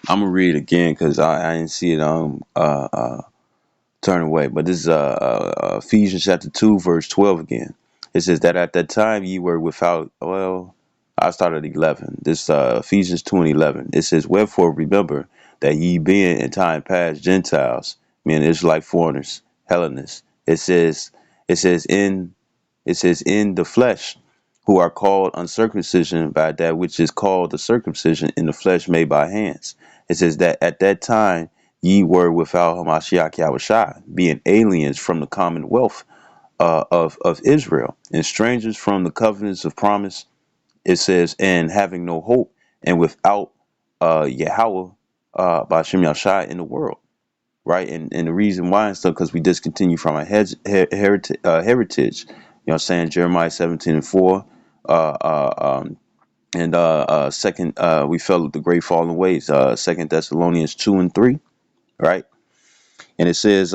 I'm gonna read it again because I didn't see it turn away. But this is Ephesians chapter 2 verse 12 again. It says that at that time ye were without. Well, I started at 11. This Ephesians 2 and 11. It says, wherefore remember that ye being in time past Gentiles, meaning Israelite foreigners, Hellenists. It says in the flesh, who are called uncircumcision by that which is called the circumcision in the flesh made by hands. It says that at that time ye were without Hamashiach Yahushua, being aliens from the commonwealth of Israel, and strangers from the covenants of promise. It says, and having no hope, and without Yahweh Ba'ashem Yahushua in the world. Right, and the reason why and stuff because we discontinue from our heritage. You know what I'm saying? Jeremiah 17:4, uh, uh, um, and second, we fell at the great fallen ways. Second Thessalonians 2 and 3, right? And it says,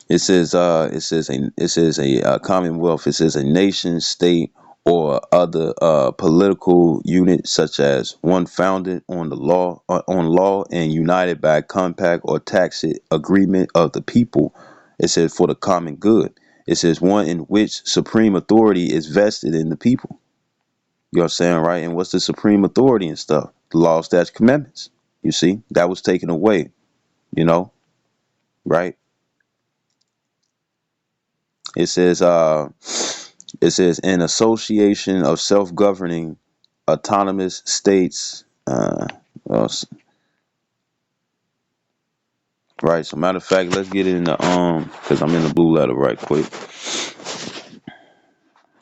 it says a commonwealth. It says a nation, state, or other political unit, such as one founded on law and united by a compact or tacit agreement of the people. It says for the common good. It says one in which supreme authority is vested in the people. You know what I'm saying, right? And what's the supreme authority and stuff? The law, statutes, commandments. You see, that was taken away. You know, right? It says, an association of self-governing autonomous states. Well, right. So matter of fact, let's get it in the because I'm in the blue letter right quick.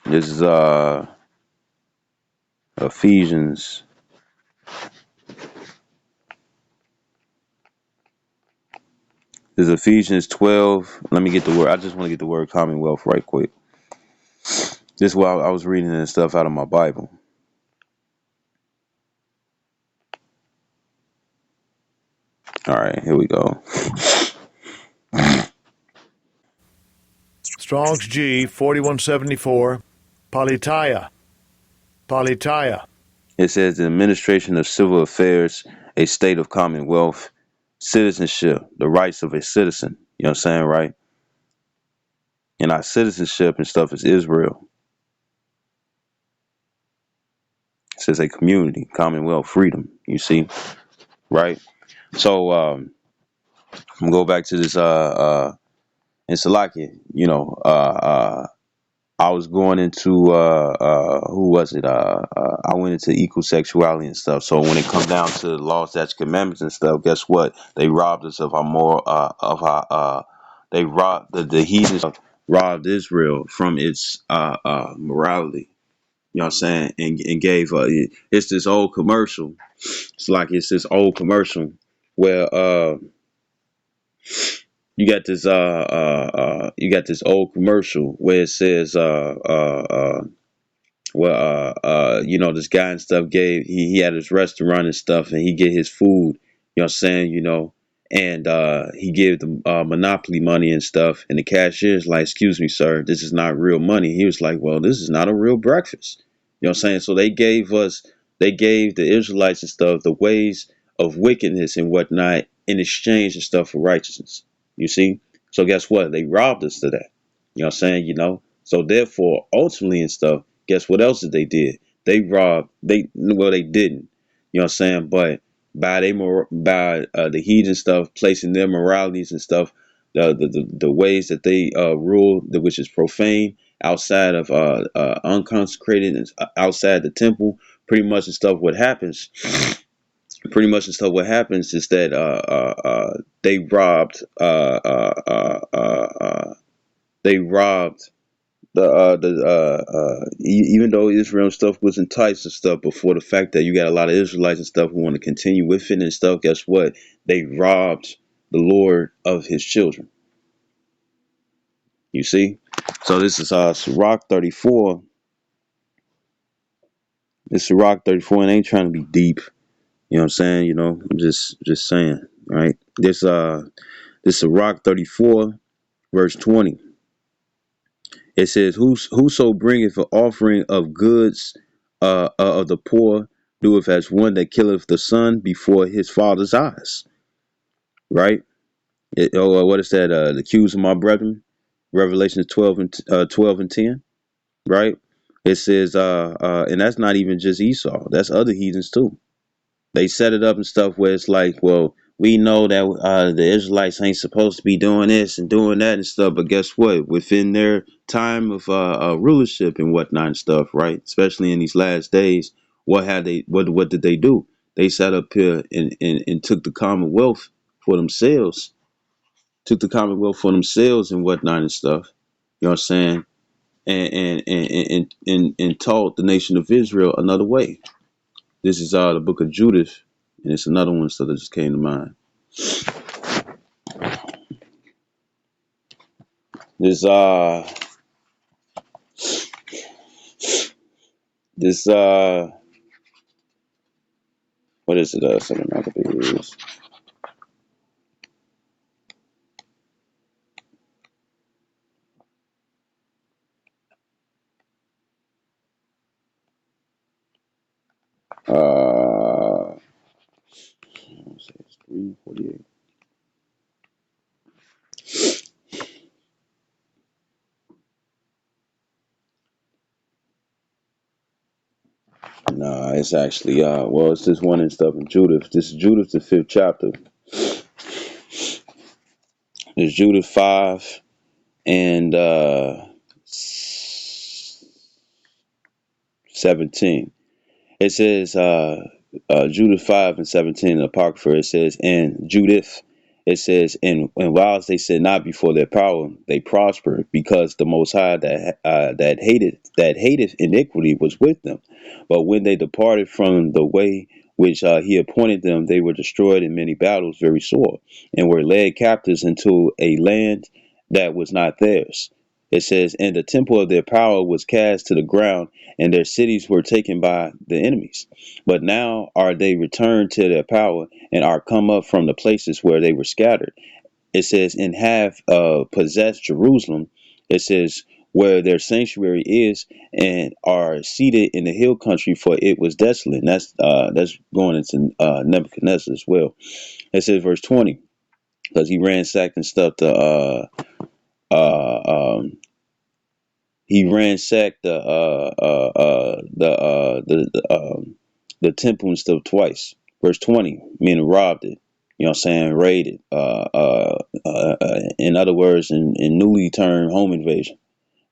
This is Ephesians. This is Ephesians 12. Let me get the word. I just want to get the word commonwealth right quick. This is why I was reading this stuff out of my Bible. All right, here we go. Strong's G 4174, Palitaya, Palitaya. It says the administration of civil affairs, a state of commonwealth, citizenship, the rights of a citizen. You know what I'm saying, right? And our citizenship and stuff is Israel. It says a community, commonwealth, freedom. You see, right? So I'm gonna go back to this in Salakia. I was going into who was it? I went into equal sexuality and stuff. So when it comes down to the laws, statutes, commandments and stuff, guess what? They robbed us of our moral they robbed the heathens robbed Israel from its morality. You know what I'm saying? And gave it's this old commercial. It's this old commercial where you got this old commercial where it says this guy and stuff gave he had his restaurant and stuff and he get his food, you know what I'm saying, and he gave the monopoly money and stuff, and the cashier's like, excuse me, sir, this is not real money. He was like, well, this is not a real breakfast. You know what I'm saying? So they gave the Israelites and stuff the ways of wickedness and whatnot in exchange and stuff for righteousness. You see? So guess what? They robbed us of that. You know what I'm saying? So therefore, ultimately and stuff, guess what else did they did? They didn't. You know what I'm saying? But by the heathen stuff, placing their moralities and stuff, the ways that they rule, which is profane, outside of unconsecrated and outside the temple, pretty much and stuff. What happens is that they robbed they robbed even though Israel and stuff was enticed and stuff before the fact that you got a lot of Israelites and stuff who want to continue with it and stuff, guess what? They robbed the Lord of his children. You see? So this is Sirach 34. This Sirach 34 and ain't trying to be deep. You know what I'm saying? I'm just saying, right? This is Sirach 34, verse 20. It says, Whoso bringeth an offering of goods of the poor doeth as one that killeth the son before his father's eyes. Right? What is that? The accuse of my brethren. Revelation 12 and 10. Right? It says, and that's not even just Esau. That's other heathens too. They set it up and stuff where it's like, well, we know that the Israelites ain't supposed to be doing this and doing that and stuff, but guess what? Within their time of rulership and whatnot and stuff, right? Especially in these last days, what did they do? They sat up here and took the Commonwealth for themselves, and whatnot and stuff. You know what I'm saying? And taught the nation of Israel another way. This is the book of Judith, and it's another one so that just came to mind. This this what is it? Something Maccabees. It's 3:48. Nah, it's actually it's this one and stuff in Judith. This is Judith, the 5th chapter. It's Judith 5 and 17. It says Judith 5 and 17 in the Apocrypha, it says, and Judith, it says, and whilst they said not before their power, they prospered, because the Most High that hated iniquity was with them. But when they departed from the way which he appointed them, they were destroyed in many battles very sore, and were led captives into a land that was not theirs. It says, and the temple of their power was cast to the ground, and their cities were taken by the enemies. But now are they returned to their power, and are come up from the places where they were scattered. It says, and have possessed Jerusalem. It says, where their sanctuary is, and are seated in the hill country, for it was desolate. And that's going into Nebuchadnezzar as well. It says, verse 20, because he ransacked and stuff he ransacked the temple and stuff twice. Verse 20, meaning robbed it. You know what I'm saying? Raided. In other words, in newly termed home invasion.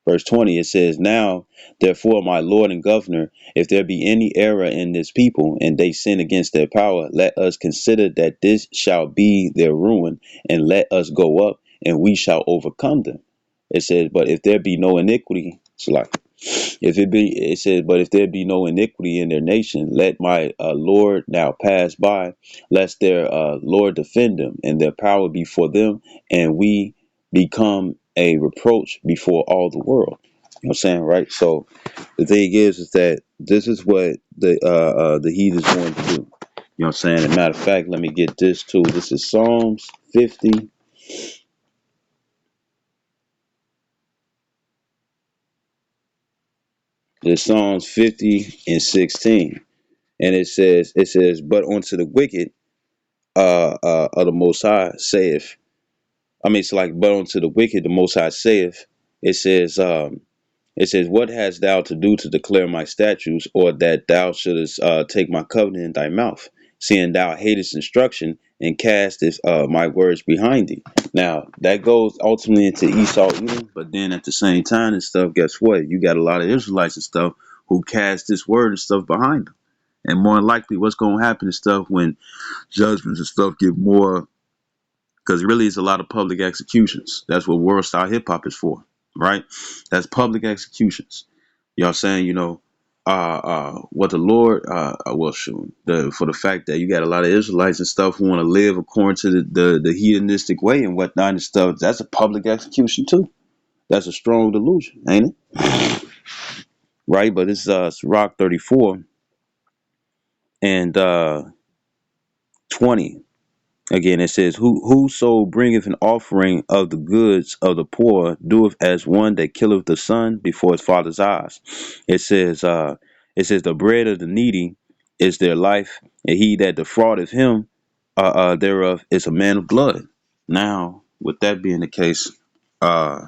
Verse 20, it says, now, therefore, my Lord and Governor, if there be any error in this people, and they sin against their power, let us consider that this shall be their ruin, and let us go up, and we shall overcome them. It says, but if there be no iniquity, it's like, it says, but if there be no iniquity in their nation, let my Lord now pass by, lest their Lord defend them, and their power be for them, and we become a reproach before all the world. You know what I'm saying, right? So the thing is that this is what the heat is going to do. You know what I'm saying? As a matter of fact, let me get this too. This is Psalms 50. It's Psalms 50 and 16. And it says, but unto the wicked of the Most High saith, I mean, it's like, but unto the wicked the Most High saith, it says, what hast thou to do to declare my statutes, or that thou shouldest take my covenant in thy mouth, seeing thou hatest instruction, and castest my words behind thee? Now, that goes ultimately into Esau Edom, but then at the same time and stuff, guess what? You got a lot of Israelites and stuff who cast this word and stuff behind them. And more than likely, what's going to happen and stuff when judgments and stuff get more, because really it's a lot of public executions. That's what world style hip hop is for, right? That's public executions. You know what I'm saying? You know, what the Lord, well, shoot, for the fact that you got a lot of Israelites and stuff who want to live according to the hedonistic way and whatnot and stuff. That's a public execution too. That's a strong delusion, ain't it? Right? But it's Rock 34 and 20. Again, it says, Whoso bringeth an offering of the goods of the poor doeth as one that killeth the son before his father's eyes. It says, the bread of the needy is their life, and he that defraudeth him thereof is a man of blood. Now, with that being the case, uh,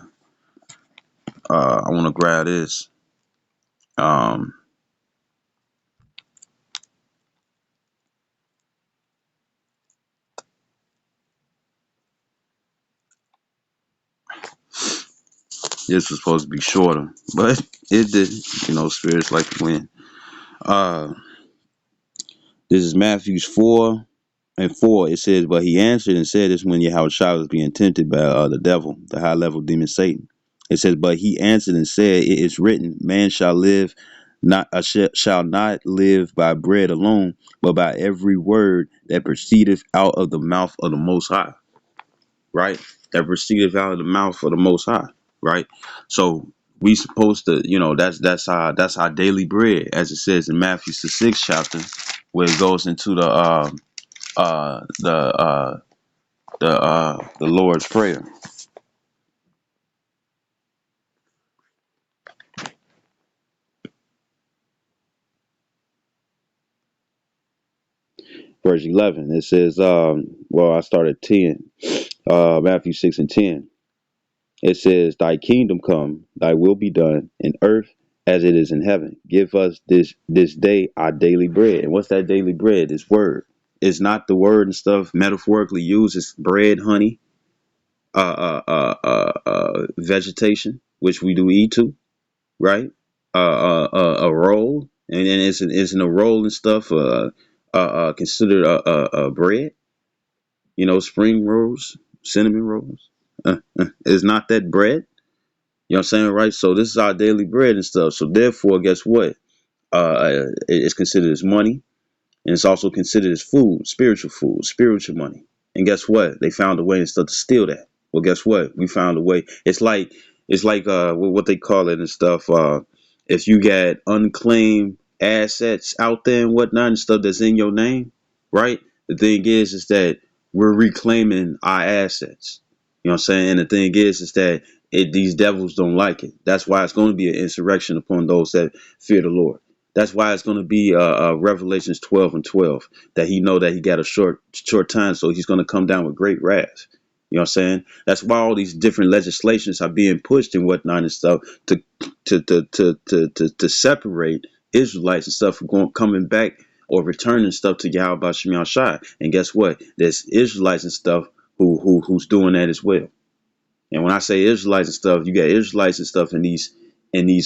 I want to grab this. Um, this was supposed to be shorter, but it didn't. Spirits like to win. Uh, this is Matthews 4:4. It says, but he answered and said, this when Yahushua was being tempted by the devil, the high level demon Satan. It says, but he answered and said, it is written, man shall live not shall not live by bread alone, but by every word that proceedeth out of the mouth of the Most High. Right? That proceedeth out of the mouth of the Most High. Right? So we supposed to, that's our daily bread, as it says in Matthew the 6th chapter, where it goes into uh the uh the Lord's Prayer. Verse 11. It says, I started 10. Matthew 6:10. It says, thy kingdom come, thy will be done in earth as it is in heaven. Give us this day our daily bread. And what's that daily bread? This word. It's not the word and stuff metaphorically used. It's bread, honey, vegetation, which we do eat too, right? A roll, and then isn't a roll and stuff considered a bread? Spring rolls, cinnamon rolls. It's not that bread. You know what I'm saying, right? So this is our daily bread and stuff. So therefore, guess what? It's considered as money. And it's also considered as food, spiritual money. And guess what? They found a way and stuff to steal that. Well, guess what? We found a way. It's like what they call it and stuff. If you got unclaimed assets out there and whatnot and stuff that's in your name, right? The thing is that we're reclaiming our assets. You know what I'm saying? And the thing is that these devils don't like it. That's why it's going to be an insurrection upon those that fear the Lord. That's why it's going to be Revelations 12:12, that he know that he got a short time, so he's going to come down with great wrath. You know what I'm saying? That's why all these different legislations are being pushed and whatnot and stuff to separate Israelites and stuff from coming back or returning stuff to Yahweh Shem Shai. And guess what? There's Israelites and stuff who's doing that as well. And when I say Israelites and stuff, you got Israelites and stuff in these you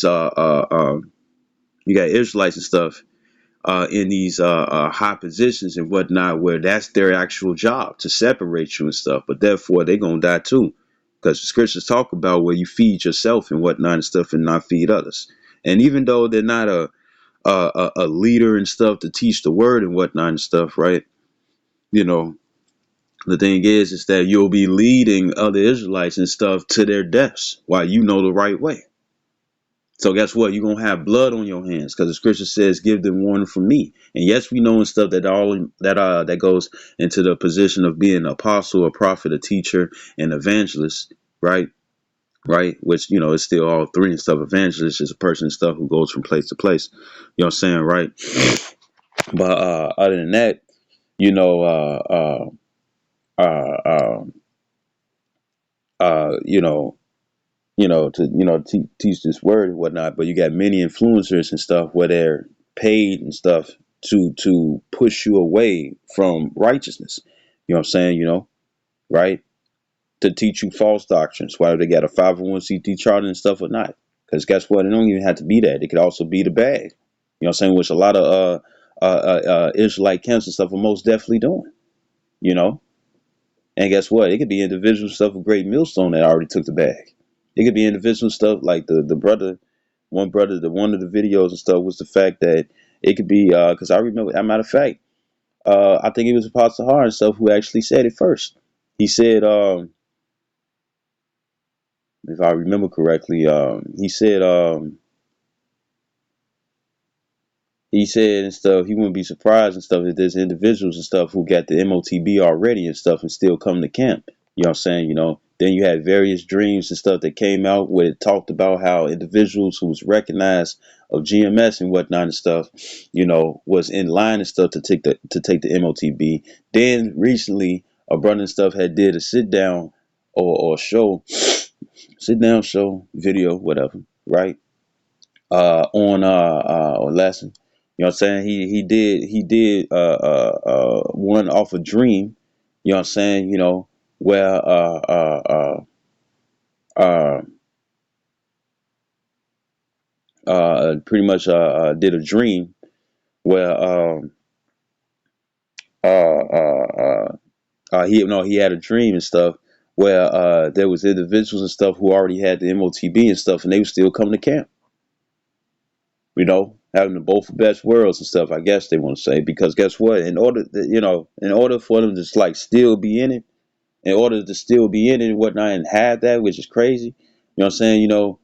got Israelites and stuff in these high positions and whatnot, where that's their actual job to separate you and stuff. But therefore, they're gonna die too, because the scriptures talk about where you feed yourself and whatnot and stuff, and not feed others. And even though they're not a leader and stuff to teach the word and whatnot and stuff, right? You know, the thing is that you'll be leading other Israelites and stuff to their deaths while you know the right way. So guess what? You're gonna have blood on your hands, because the scripture says, "Give them warning from me." And yes, we know and stuff that goes into the position of being an apostle, a prophet, a teacher, an evangelist, right? Right? Which is still all three and stuff. Evangelist is a person and stuff who goes from place to place. You know what I'm saying, right? But other than that, you know, uh, uh, uh, you know, to teach this word and whatnot. But you got many influencers and stuff where they're paid and stuff to push you away from righteousness. You know what I'm saying? Right? To teach you false doctrines, whether they got a 501c3 charter and stuff or not. Because guess what? It don't even have to be that. It could also be the bag. You know what I'm saying? Which a lot of Israelite camps and stuff are most definitely doing. You know. And guess what? It could be individual stuff with great millstone that already took the bag. It could be individual stuff like the brother, one of the videos and stuff was the fact that it could be because I remember, as a matter of fact, I think it was Apostle Har and stuff who actually said it first. He said, if I remember correctly, he said, he said and stuff, he wouldn't be surprised and stuff if there's individuals and stuff who got the MOTB already and stuff and still come to camp. You know what I'm saying? You know, then you had various dreams and stuff that came out where it talked about how individuals who was recognized of GMS and whatnot and stuff, you know, was in line and stuff to take the MOTB. Then recently a brother and stuff had did a or show, sit down show, video, whatever, right? On or lesson. You know what I'm saying? He did one off a dream, you know what I'm saying, you know, where uh pretty much did a dream where he had a dream and stuff where there was individuals and stuff who already had the MOTB and stuff and they would still come to camp, you know, having the both best worlds and stuff, I guess they want to say, because guess what? In order for them to just like still be in it, in order to still be in it and whatnot and have that, which is crazy, you know what I'm saying, you know,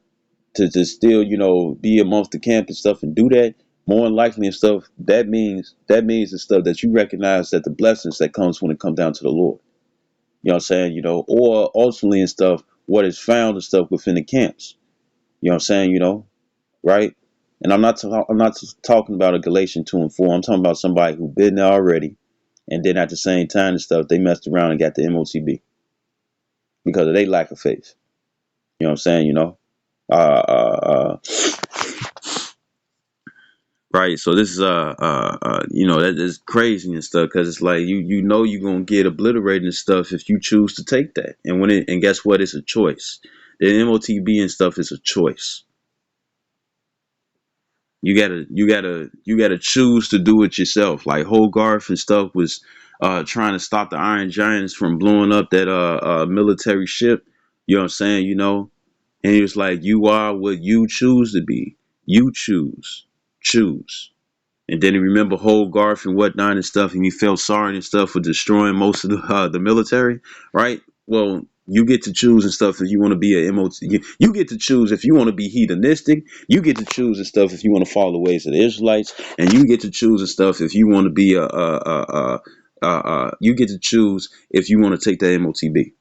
to still, you know, be amongst the camp and stuff and do that, more than likely and stuff, that means the stuff that you recognize that the blessings that comes when it comes down to the Lord. You know what I'm saying, you know, or ultimately and stuff, what is found and stuff within the camps. You know what I'm saying, you know, right? And I'm not talking about a Galatians 2 and 4. I'm talking about somebody who been there already, and then at the same time and stuff, they messed around and got the MOTB because of their lack of faith. You know what I'm saying? You know, uh, uh, right. So this is you know, that is crazy and stuff because it's like you know you're gonna get obliterated and stuff if you choose to take that. And guess what? It's a choice. The MOTB and stuff is a choice. You gotta choose to do it yourself. Like Hogarth and stuff was trying to stop the Iron Giants from blowing up that military ship. You know what I'm saying? You know, and he was like, "You are what you choose to be. You choose." And then he remember Hogarth and whatnot and stuff, and he felt sorry and stuff for destroying most of the military, right? Well, you get to choose and stuff if you want to be a MOT. You get to choose if you want to be hedonistic. You get to choose and stuff if you want to follow the ways of the Israelites, and you get to choose and stuff if you want to be you get to choose if you want to take the MOTB.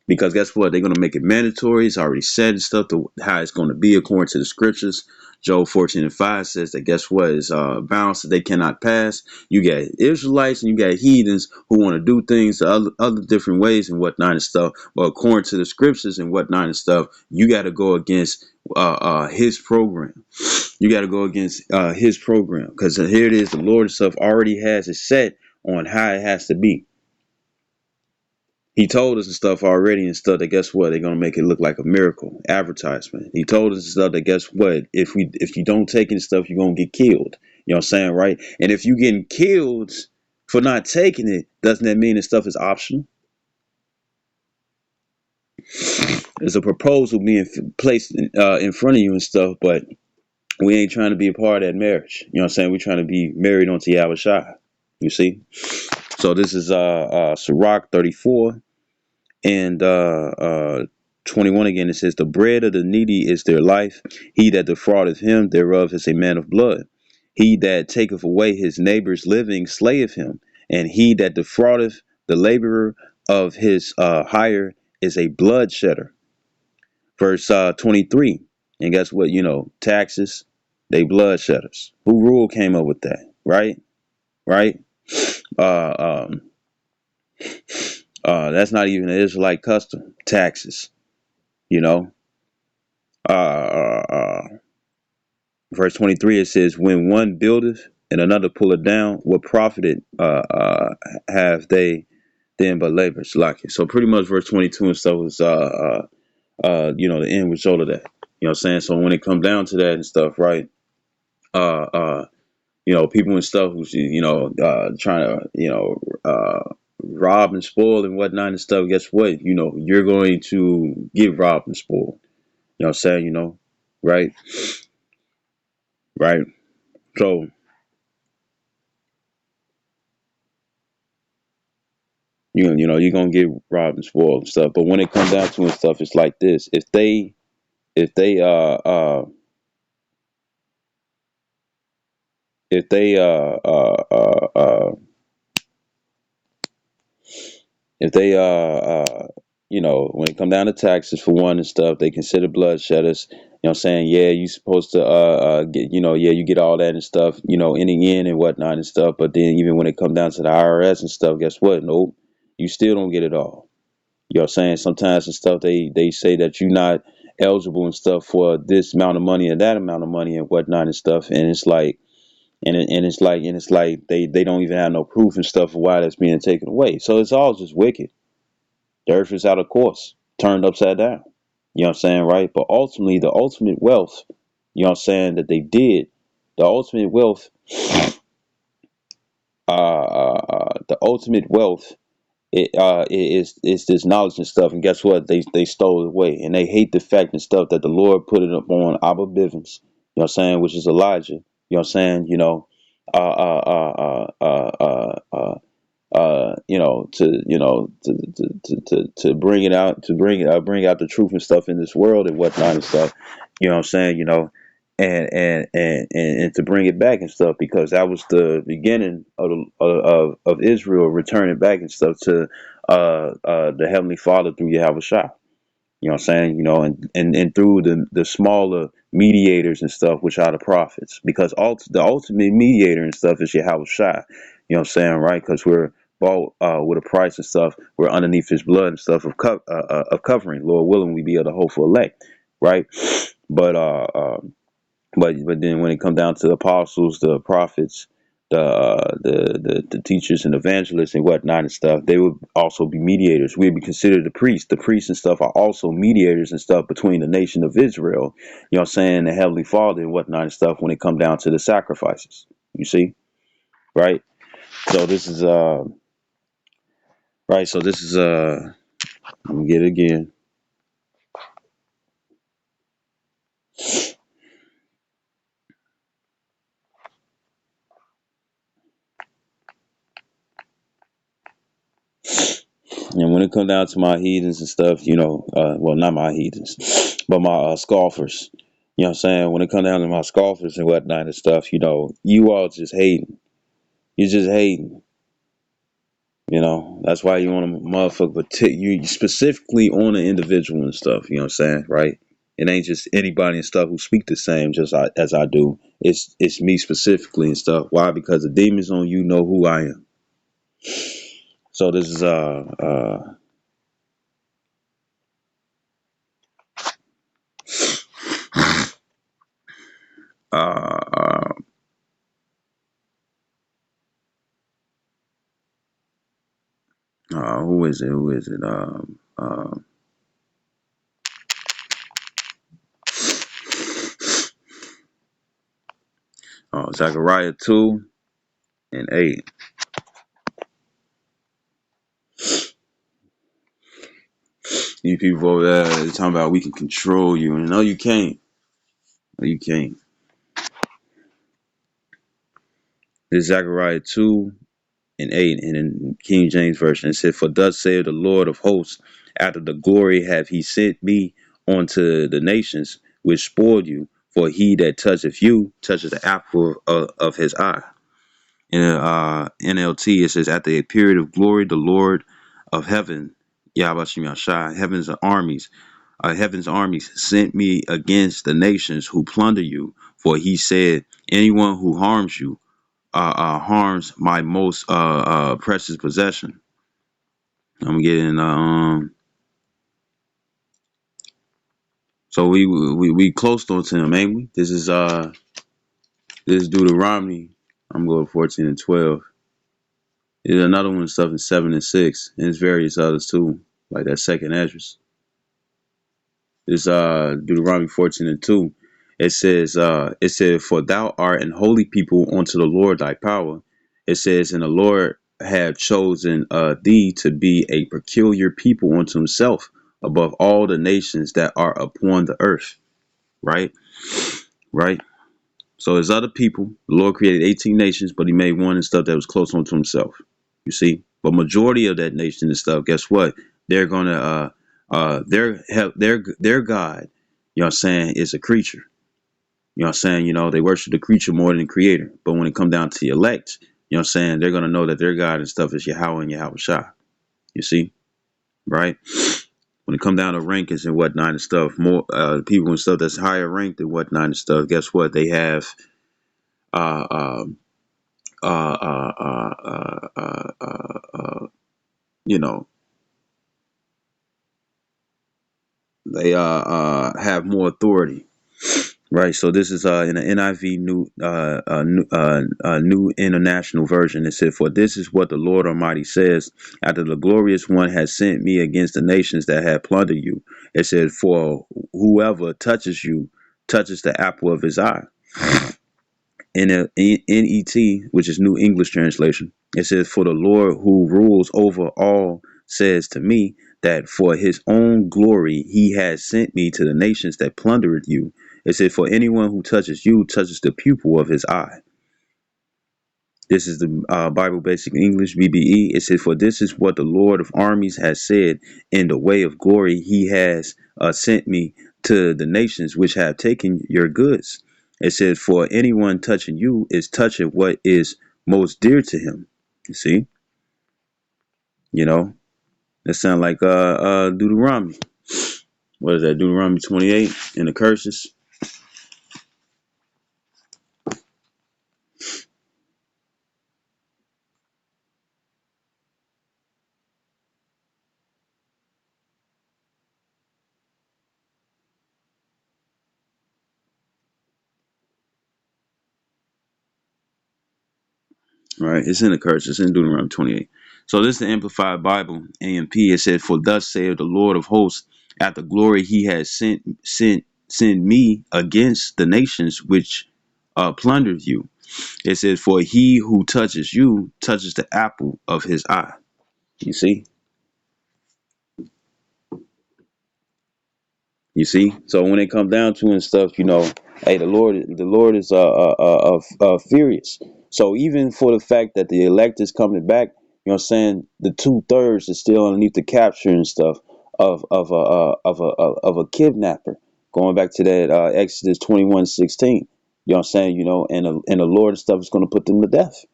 Because guess what? They're gonna make it mandatory. It's already said and stuff to how it's gonna be according to the scriptures. Job 14:5 says that guess what is bounds that they cannot pass. You got Israelites and you got heathens who want to do things the other different ways and whatnot and stuff. But according to the scriptures and whatnot and stuff, you got to go against his program. You got to go against his program because here it is. The Lord and stuff already has it set on how it has to be. He told us and stuff already and stuff that guess what? They're gonna make it look like a miracle advertisement. He told us and stuff that guess what? If you don't take any stuff, you're gonna get killed. You know what I'm saying, right? And if you getting killed for not taking it, doesn't that mean that stuff is optional? There's a proposal being placed in front of you and stuff, but we ain't trying to be a part of that marriage. You know what I'm saying? We're trying to be married onto Yahweh Shai. You see? So this is Sirach 34. And 21 again, it says, "The bread of the needy is their life. He that defraudeth him thereof is a man of blood. He that taketh away his neighbor's living slayeth him. And he that defraudeth the laborer of his hire is a bloodshedder." Verse 23. And guess what? You know, taxes, they bloodshedders. Who rule came up with that? Right? Right? Uh, um, that's not even an Israelite custom. Taxes. You know, uh, uh, uh, verse 23 it says, "When one buildeth and another pulleth down, what profited have they then but labors?" Like it. So pretty much verse 22 and stuff was you know, the end result of that. You know what I'm saying? So when it comes down to that and stuff, right? Uh, uh, you know, people and stuff who's trying to rob and spoil and whatnot and stuff. Guess what? You know, you're going to get robbed and spoiled. You know what I'm saying? You know, right? Right. So, you know, you're gonna get robbed and spoiled and stuff. But when it comes down to and stuff, it's like this. If they if they if they you know, when it come down to taxes for one and stuff, they consider bloodshedders. You know what I'm saying? Yeah, you supposed to get, you know, yeah, you get all that and stuff, you know, in the end and whatnot and stuff. But then even when it come down to the IRS and stuff, guess what? Nope, you still don't get it all. You know what I'm saying? Sometimes and stuff they say that you're not eligible and stuff for this amount of money and that amount of money and whatnot and stuff. And it's like and it's like they don't even have no proof and stuff of why that's being taken away. So it's all just wicked. The earth is out of course, turned upside down. You know what I'm saying, right? But ultimately, the ultimate wealth, you know what I'm saying, that they did, the ultimate wealth, the ultimate wealth, is this knowledge and stuff. And guess what? They stole it away, and they hate the fact and stuff that the Lord put it up on Abba Bivens. You know what I'm saying, which is Elijah. You know what I'm saying. You know, uh, uh, uh, uh, uh, uh, uh, to bring it out, to bring out the truth and stuff in this world and whatnot and stuff. You know what I'm saying? You know, and to bring it back and stuff, because that was the beginning of of Israel returning back and stuff to the Heavenly Father through Yahweh Shah. You know what I'm saying? You know, and through the smaller mediators and stuff, which are the prophets, because the ultimate mediator and stuff is Yahweh Shai. You know what I'm saying, right? Because we're bought with a price and stuff. We're underneath His blood and stuff of covering. Lord willing, we be able to hope for elect, right? But but then when it come down to the apostles, the prophets, the teachers and evangelists and whatnot and stuff, they would also be mediators. We'd be considered the priests. The priests and stuff are also mediators and stuff between the nation of Israel, you know what I'm saying, the Heavenly Father and whatnot and stuff when it come down to the sacrifices. You see? Right? So this is right, so this is let me get it again. And when it come down to my heathens and stuff, you know, well, not my heathens, but my scoffers. You know what I'm saying? When it come down to my scoffers and whatnot and stuff, you know, you all just hating. You're just hating. You know, that's why you want a motherfucker, but you specifically on an individual and stuff. You know what I'm saying, right? It ain't just anybody and stuff who speak the same just as I do. It's me specifically and stuff. Why? Because the demons on you know who I am. So this is uh, uh who is it? Who is it? Zechariah 2:8. You people over there they're talking about we can control you, and no, you can't. No, you can't. This is Zechariah 2:8, and in King James version it said, "For thus saith the Lord of hosts, after the glory have He sent me unto the nations which spoiled you. For he that toucheth you toucheth the apple of His eye." In NLT, it says, "After a period of glory, the Lord of heaven, Yahweh Shem Yahshai, heaven's armies sent me against the nations who plunder you. For He said, anyone who harms you harms my most precious possession." I'm getting so we close on to him, ain't we? This is Deuteronomy. I'm going 14 and 12. There's another one stuff in 7 and 6, and there's various others too, like that second address. It's Deuteronomy 14 and 2. It said, "For thou art an holy people unto the Lord thy power." It says, "And the Lord have chosen thee to be a peculiar people unto Himself above all the nations that are upon the earth." Right, right. So there's other people. The Lord created 18 nations, but He made one and stuff that was close unto Himself. You see, but majority of that nation and stuff, guess what? They're gonna their God, you know what I'm saying, is a creature. You know what I'm saying? They worship the creature more than the creator. But when it come down to the elect, what I'm saying, they're gonna know that their God and stuff is Yahweh and Yahweh Shah. You see, right? When it come down to rankings and whatnot and stuff, more people and stuff that's higher ranked and whatnot and stuff, guess what? They have uh um uh uh uh uh uh, uh, uh you know they have more authority. Right, so this is in the NIV new international version. It said, "For this is what the Lord Almighty says: After the glorious one has sent me against the nations that had plundered you, it said, for whoever touches you touches the apple of his eye." In a NET, which is New English Translation, it says, "For the Lord who rules over all says to me that for his own glory he has sent me to the nations that plundered you." It said, "For anyone who touches you touches the pupil of his eye." This is the Bible Basic English BBE. It says, "For this is what the Lord of armies has said: in the way of glory he has sent me to the nations which have taken your goods." It says, "For anyone touching you is touching what is most dear to him." You see, you know, that sound like Deuteronomy. What is that? Deuteronomy 28 in the curses. Right, it's in the curses. It's in Deuteronomy 28. So this is the Amplified Bible, AMP. It said, "For thus saith the Lord of hosts, at the glory he has sent me against the nations which plundered you." It says, "For he who touches you touches the apple of his eye." You see? You see, so when it comes down to and stuff, hey, the Lord is furious. So even for the fact that the elect is coming back, what I'm saying, the 2/3 is still underneath the capture and stuff of a kidnapper. Going back to that Exodus 21:16, you know what I'm saying, and the Lord and stuff is going to put them to death.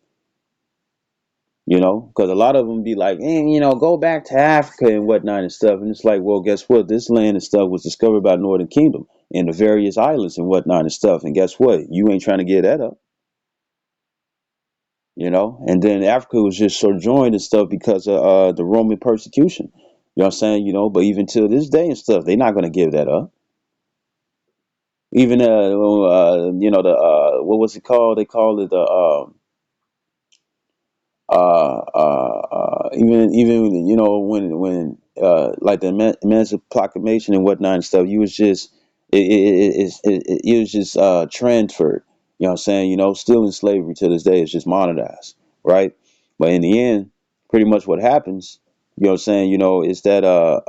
Because a lot of them be like, go back to Africa and whatnot and stuff. And it's like, well, guess what? This land and stuff was discovered by Northern Kingdom and the various islands and whatnot and stuff. And guess what? You ain't trying to get that up. And then Africa was just sojourned and stuff because of the Roman persecution. You know what I'm saying? But even till this day and stuff, they're not going to give that up. Even, what was it called? They called it even when like the Emancipation Proclamation and whatnot and stuff, you was just it was just transferred. You know what I'm saying? Still in slavery to this day. It's just monetized, right? But in the end, pretty much what happens, you know what I'm saying? Is that uh,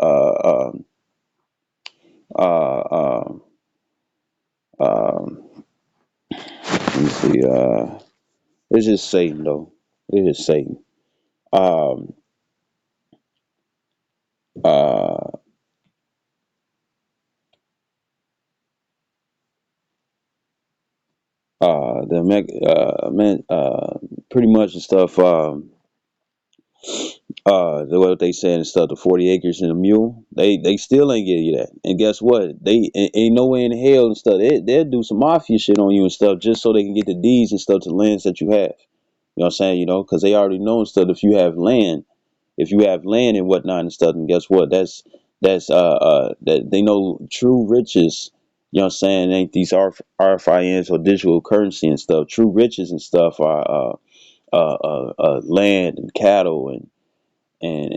uh, um, let me see, it's just Satan though. It's just Satan. Um, uh, the man, pretty much the stuff. What they saying and stuff. The 40 acres and a mule. They still ain't give you that. And guess what? They ain't no way in hell and stuff. They'll do some mafia shit on you and stuff just so they can get the deeds and stuff to lands that you have. You know what I'm saying? Because they already know and stuff. If you have land and whatnot and stuff, and guess what? That they know true riches. You know what I'm saying? Ain't these RFINs or digital currency and stuff. True riches and stuff are land and cattle and and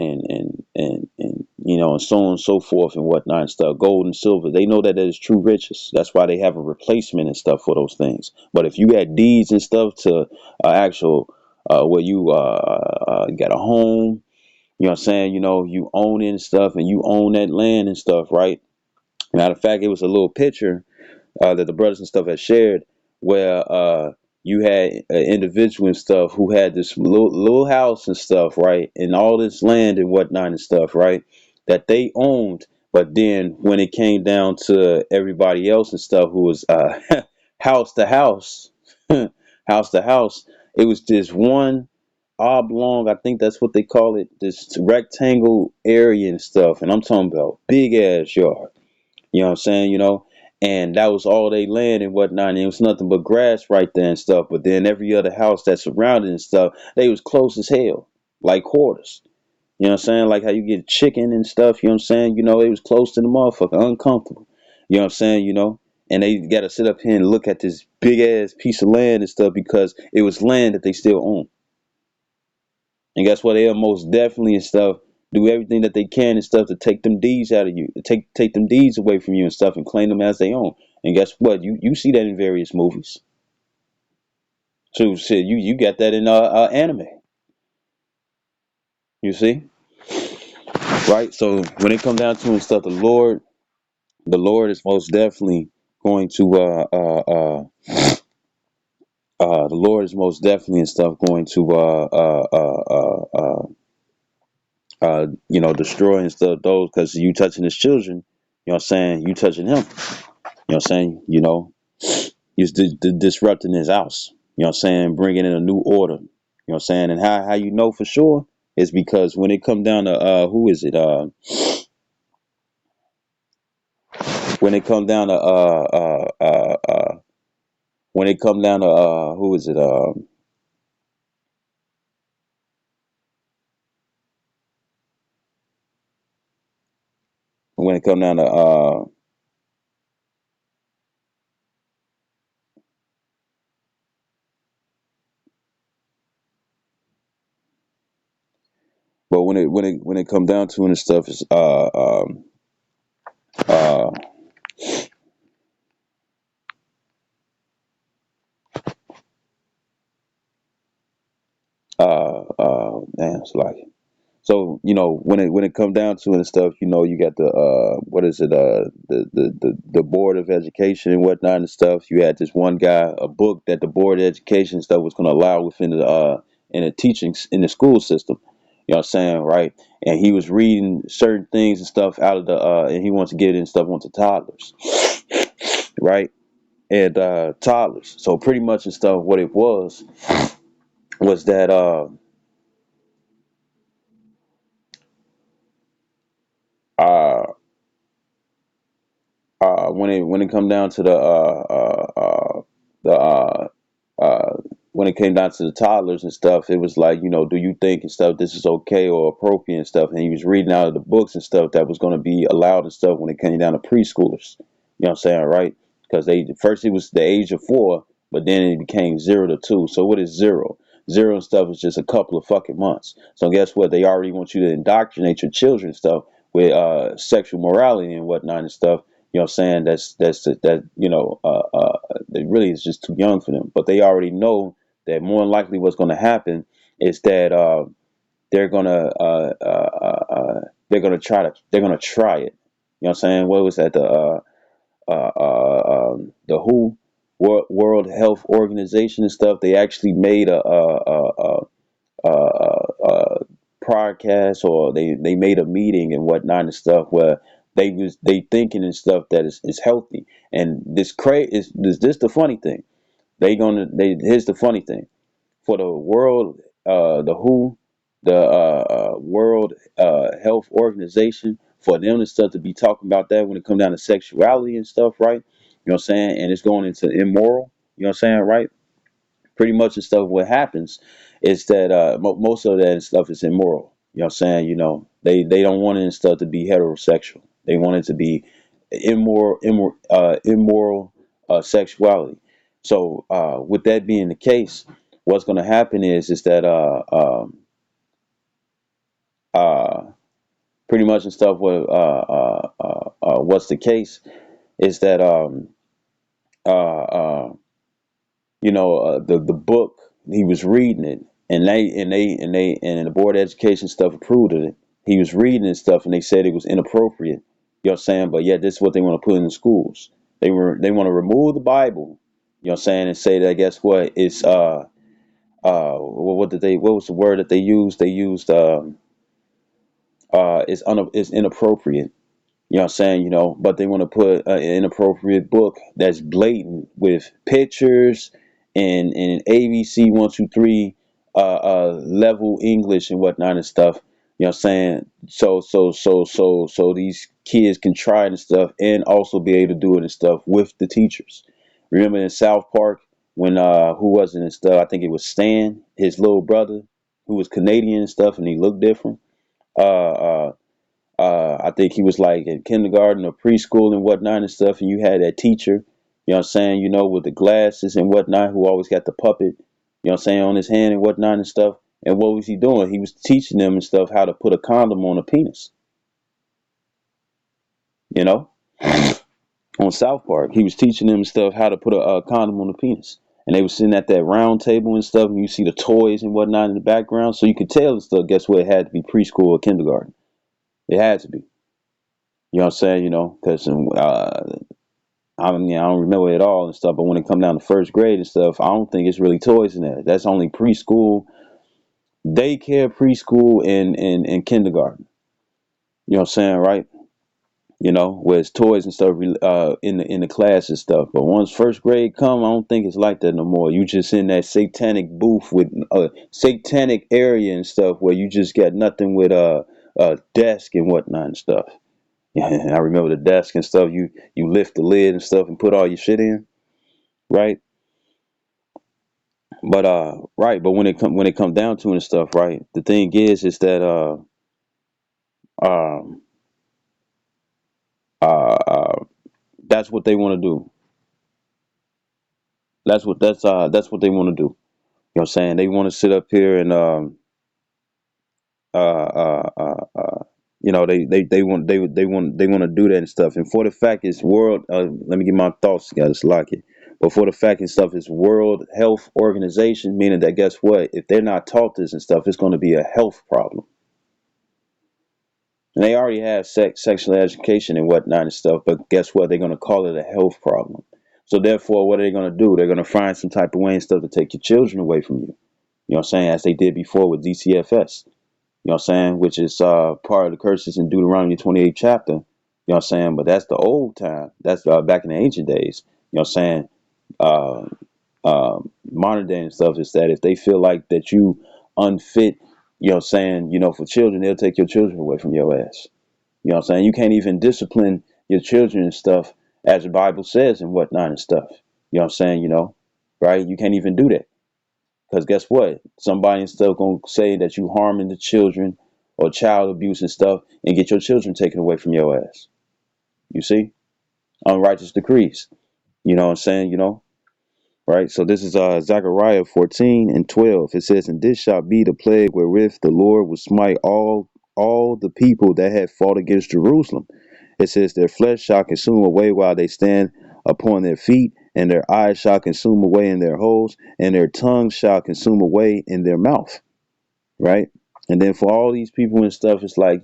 so on and so forth and whatnot and stuff. Gold and silver. They know that is true riches. That's why they have a replacement and stuff for those things. But if you got deeds and stuff to actual where you got a home, you know what I'm saying, you own it and stuff, and you own that land and stuff, right? Matter of fact, it was a little picture that the brothers and stuff had shared where you had an individual and stuff who had this little house and stuff, right, and all this land and whatnot and stuff, right, that they owned. But then when it came down to everybody else and stuff who was house to house, house to house. It was just one oblong, I think that's what they call it, this rectangle area and stuff. And I'm talking about big ass yard. You know what I'm saying? And that was all they land and whatnot. And it was nothing but grass right there and stuff. But then every other house that surrounded and stuff, they was close as hell, like quarters. You know what I'm saying? Like how you get chicken and stuff, you know what I'm saying? It was close to the motherfucker, uncomfortable. You know what I'm saying? And they got to sit up here and look at this big ass piece of land and stuff because it was land that they still own. And guess what? They'll most definitely and stuff do everything that they can and stuff to take them deeds out of you, take them deeds away from you and stuff and claim them as their own. And guess what? You see that in various movies. So shit, you got that in anime. You see, right? So when it comes down to and stuff, the Lord is most definitely going to the Lord is most definitely and stuff going to destroy and stuff those because you touching his children. You know what I'm saying? You touching him. You know what I'm saying? He's disrupting his house. You know what I'm saying? Bringing in a new order. You know what I'm saying? And how you know for sure is because when it come down to who is it? When it come down to when it come down to who is it? When it come down to but when it come down to it and stuff is uh damn, it's like so when it come down to it and stuff, you got the what is it the board of education and whatnot and stuff. You had this one guy, a book that the board of education and stuff was going to allow within the in the teachings in the school system. You know what I'm saying, right? And he was reading certain things and stuff out of the and he wants to get it and stuff onto toddlers, right? And toddlers. So pretty much and stuff, what it was that uh when it come down to the uh, when it came down to the toddlers and stuff, it was like, do you think and stuff this is okay or appropriate and stuff? And he was reading out of the books and stuff that was going to be allowed and stuff when it came down to preschoolers. You know what I'm saying, right? Because they first it was the age of 4, but then it became 0 to 2. So what is zero? Zero and stuff is just a couple of fucking months. So guess what? They already want you to indoctrinate your children and stuff with sexual morality and whatnot and stuff. You know what I'm saying? That really is just too young for them. But they already know that more than likely what's going to happen is that they're gonna they're gonna try it. You know what I'm saying? What was that? The WHO World Health Organization and stuff. They actually made podcast or they made a meeting and whatnot and stuff where they thinking and stuff that is healthy. And this the funny thing. Here's the funny thing for the world, the WHO, the World Health Organization, for them and stuff to be talking about that when it comes down to sexuality and stuff, right? You know what I'm saying? And it's going into immoral. You know what I'm saying, right? Pretty much and stuff. What happens is that most of that stuff is immoral. You know what I'm saying? They don't want it and stuff to be heterosexual. They want it to be immoral sexuality. So with that being the case, what's going to happen is that uh, pretty much and stuff. What's the case is that the book he was reading it, and the board of education stuff approved of it. He was reading and stuff, and they said it was inappropriate. You know what I'm saying? But yeah, this is what they want to put in the schools. They want to remove the Bible. You know what I'm saying? And say that guess what? It's what was the word that they used? They used it's inappropriate. You know what I'm saying? But they want to put an inappropriate book that's blatant with pictures and ABC 1 2 3 level English and whatnot and stuff. You know what I'm saying? So these kids can try it and stuff, and also be able to do it and stuff with the teachers. Remember in South Park when who was it and stuff? I think it was Stan, his little brother, who was Canadian and stuff, and he looked different. Uh, uh, I think he was like in kindergarten or preschool and whatnot and stuff, and you had that teacher, you know what I'm saying, with the glasses and whatnot, who always got the puppet, you know what I'm saying, on his hand and whatnot and stuff. And what was he doing? He was teaching them and stuff how to put a condom on a penis, you know, on South Park. He was teaching them stuff how to put a condom on a penis. And they were sitting at that round table and stuff, and you see the toys and whatnot in the background. So you could tell and stuff, guess what? It had to be preschool or kindergarten. It had to be. You know what I'm saying? Because I don't remember it all and stuff, but when it come down to first grade and stuff, I don't think it's really toys in there. That's only preschool, daycare, preschool, and kindergarten. You know what I'm saying, right? Where it's toys and stuff in the class and stuff. But once first grade come, I don't think it's like that no more. You just in that satanic booth with satanic area and stuff where you just got nothing with a desk and whatnot and stuff. Yeah, I remember the desk and stuff. You lift the lid and stuff and put all your shit in, right? But right, but when it come down to it and stuff, right? The thing is that um uh that's what they want to do. That's what they want to do. You know what I'm saying? They want to sit up here and uh uh uh, uh they want to do that and stuff. And for the fact it's world let me get my thoughts together, it's like it. But for the fact and stuff, it's World Health Organization, meaning that guess what? If they're not taught this and stuff, it's going to be a health problem. And they already have sexual education and whatnot and stuff, but guess what? They're going to call it a health problem. So therefore, what are they going to do? They're going to find some type of way and stuff to take your children away from you. You know what I'm saying? As they did before with DCFS. You know what I'm saying? Which is part of the curses in Deuteronomy 28 chapter. You know what I'm saying? But that's the old time. That's back in the ancient days. You know what I'm saying? Uh, Modern day and stuff is that if they feel like that you unfit, you know what I'm saying, for children, they'll take your children away from your ass. You know what I'm saying? You can't even discipline your children and stuff as the Bible says and whatnot and stuff. You know what I'm saying? Right? You can't even do that. Because guess what? Somebody and stuff gonna say that you harming the children or child abuse and stuff and get your children taken away from your ass. You see? Unrighteous decrees. You know what I'm saying? Right? So this is Zechariah 14 and 12. It says, and this shall be the plague wherewith the Lord will smite all the people that have fought against Jerusalem. It says, their flesh shall consume away while they stand upon their feet, and their eyes shall consume away in their holes, and their tongues shall consume away in their mouth. Right? And then for all these people and stuff, it's like,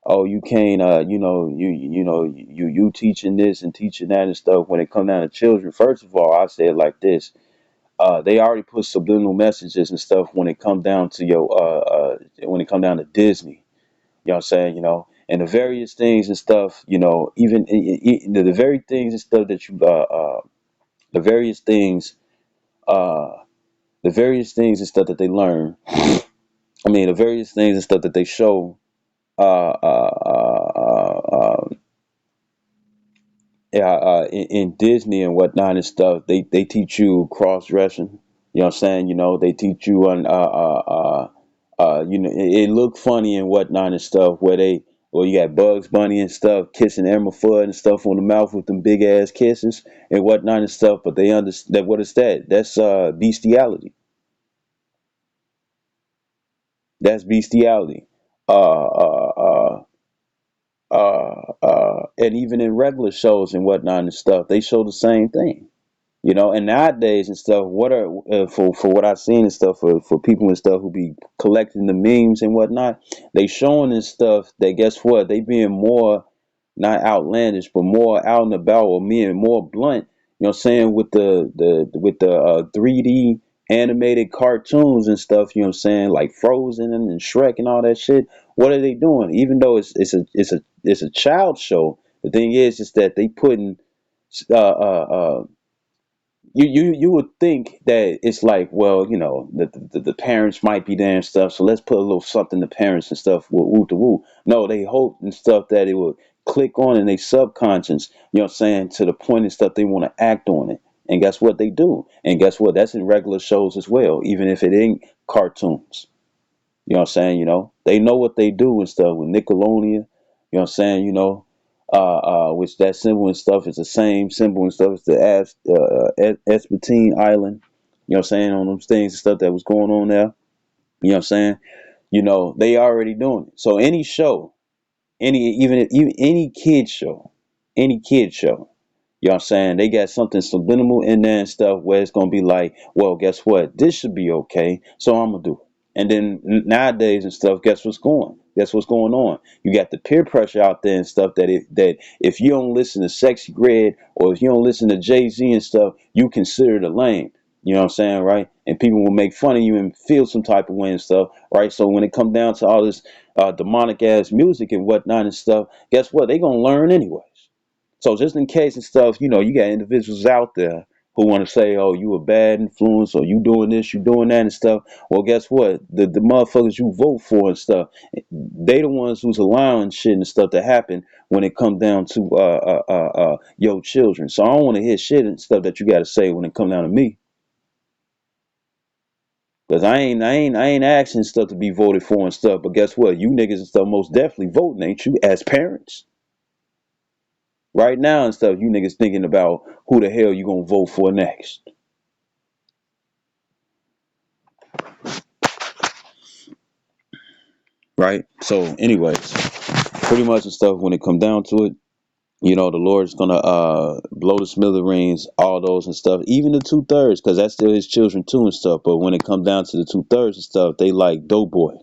oh, you can't you teaching this and teaching that and stuff. When it come down to children, first of all, I say it like this. They already put subliminal messages and stuff when it come down to when it come down to Disney. You know what I'm saying? And the various things and stuff, even the very things and stuff that you the various things uh the various things and stuff that they learn. I mean, the various things and stuff that they show uh uh uh, uh, uh yeah, in Disney and whatnot and stuff, they teach you cross dressing. You know what I'm saying? They teach you on it look funny and whatnot and stuff where you got Bugs Bunny and stuff kissing Elmer Fudd and stuff on the mouth with them big ass kisses and whatnot and stuff, but they understand that what is that? That's bestiality. That's bestiality. Uh, uh, uh, and even in regular shows and whatnot and stuff, they show the same thing. And nowadays and stuff, what are for what I've seen and stuff for people and stuff who be collecting the memes and whatnot, they showing this stuff that guess what, they being more not outlandish but more out and about or being more blunt. You know what I'm saying, with the 3D animated cartoons and stuff, you know what I'm saying, like Frozen and Shrek and all that shit. What are they doing? Even though it's a child show, the thing is that they putting you would think that it's like, well, you know, the parents might be there and stuff, so let's put a little something to parents and stuff, woo to woo. No, they hope and stuff that it will click on in their subconscious, you know what I'm saying, to the point and stuff they want to act on it. And guess what they do? And guess what? That's in regular shows as well, even if it ain't cartoons. You know what I'm saying? You know, they know what they do and stuff with Nickelodeon. You know what I'm saying? You know, which that symbol and stuff is the same symbol and stuff as the Esbatine Island. You know what I'm saying? On those things and stuff that was going on there. You know what I'm saying? You know, they already doing it. So any show, even any kid show, you know what I'm saying? They got something subliminal in there and stuff where it's gonna be like, well, guess what? This should be okay, so I'm gonna do it. And then nowadays and stuff, guess what's going? Guess what's going on? You got the peer pressure out there and stuff that if you don't listen to Sexy Red or if you don't listen to Jay-Z and stuff, you consider the lame. You know what I'm saying, right? And people will make fun of you and feel some type of way and stuff, right? So when it comes down to all this demonic ass music and whatnot and stuff, guess what? They gonna learn anyways. So just in case and stuff, you know, you got individuals out there who want to say, oh, you a bad influence or you doing this, you doing that and stuff. Well, guess what? The motherfuckers you vote for and stuff, they the ones who's allowing shit and stuff to happen when it comes down to your children. So I don't want to hear shit and stuff that you got to say when it come down to me. Cause I ain't asking stuff to be voted for and stuff, but guess what? You niggas and stuff most definitely voting, ain't you? As parents. Right now and stuff, you niggas thinking about who the hell you gonna vote for next. Right? So anyways, pretty much and stuff when it come down to it, you know, the Lord's gonna blow the smithereens, all those and stuff, even the 2/3, because that's still his children too and stuff. But when it comes down to the 2/3 and stuff, they like Doughboy.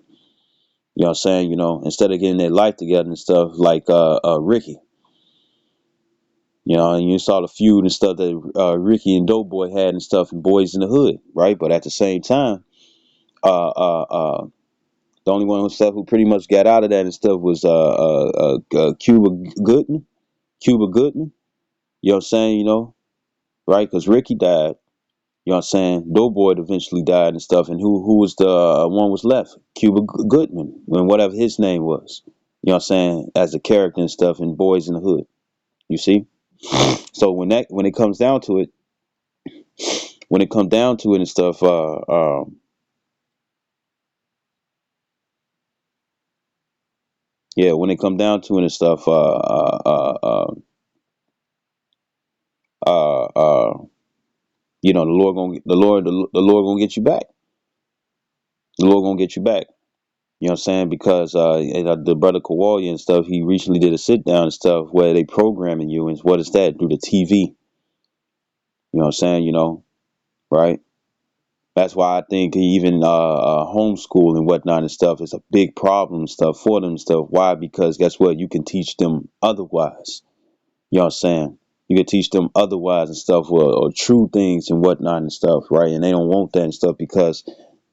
You know what I'm saying? You know, instead of getting their life together and stuff like Ricky. You know, and you saw the feud and stuff that Ricky and Doughboy had and stuff and Boys in the Hood, right? But at the same time, uh, uh, uh, the only one who stuff who pretty much got out of that and stuff was Cuba Goodman. Cuba Goodman. You know what I'm saying? You know, right? Because Ricky died. You know what I'm saying? Doughboy eventually died and stuff. And who was the one was left? Cuba Goodman, when whatever his name was. You know what I'm saying? As a character and stuff in Boys in the Hood. You see? So when it comes down to it, and stuff, yeah, when it come down to it and stuff, uh, uh, you know, the Lord gonna get you back. The Lord gonna get you back. You know what I'm saying? Because the brother Kowalya and stuff, he recently did a sit down and stuff where they programming you, and what is that? Through the TV. You know what I'm saying? You know, right? That's why I think even homeschool and whatnot and stuff is a big problem and stuff for them and stuff. Why? Because guess what? You can teach them otherwise. You know what I'm saying? You can teach them otherwise and stuff, or true things and whatnot and stuff, right? And they don't want that and stuff because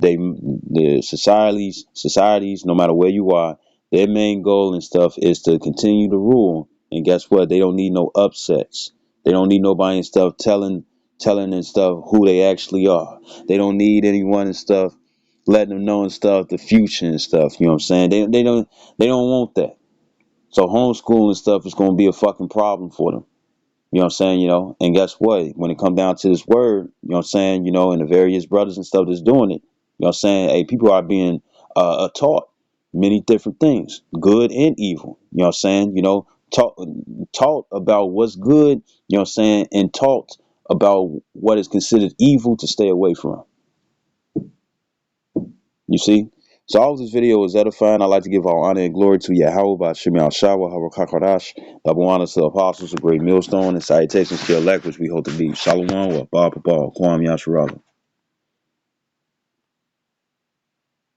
the societies, no matter where you are, their main goal and stuff is to continue to rule. And guess what? They don't need no upsets. They don't need nobody and stuff telling and stuff who they actually are. They don't need anyone and stuff letting them know and stuff the future and stuff. You know what I'm saying? They don't want that. So homeschooling and stuff is gonna be a fucking problem for them. You know what I'm saying? You know, and guess what? When it come down to this word, you know what I'm saying? You know, and the various brothers and stuff that's doing it, you know what I'm saying? Hey, people are being taught many different things, good and evil. You know what I'm saying? You know, taught about what's good, you know what I'm saying, and taught about what is considered evil to stay away from. You see? So all of this video is edifying. I like to give all honor and glory to Yahweh, Shemi Al Shawa, Harakakadash, double honor to the apostles, a great millstone, and salutations to elect, which we hope to be. Shalom, wa Kwam Yasharala.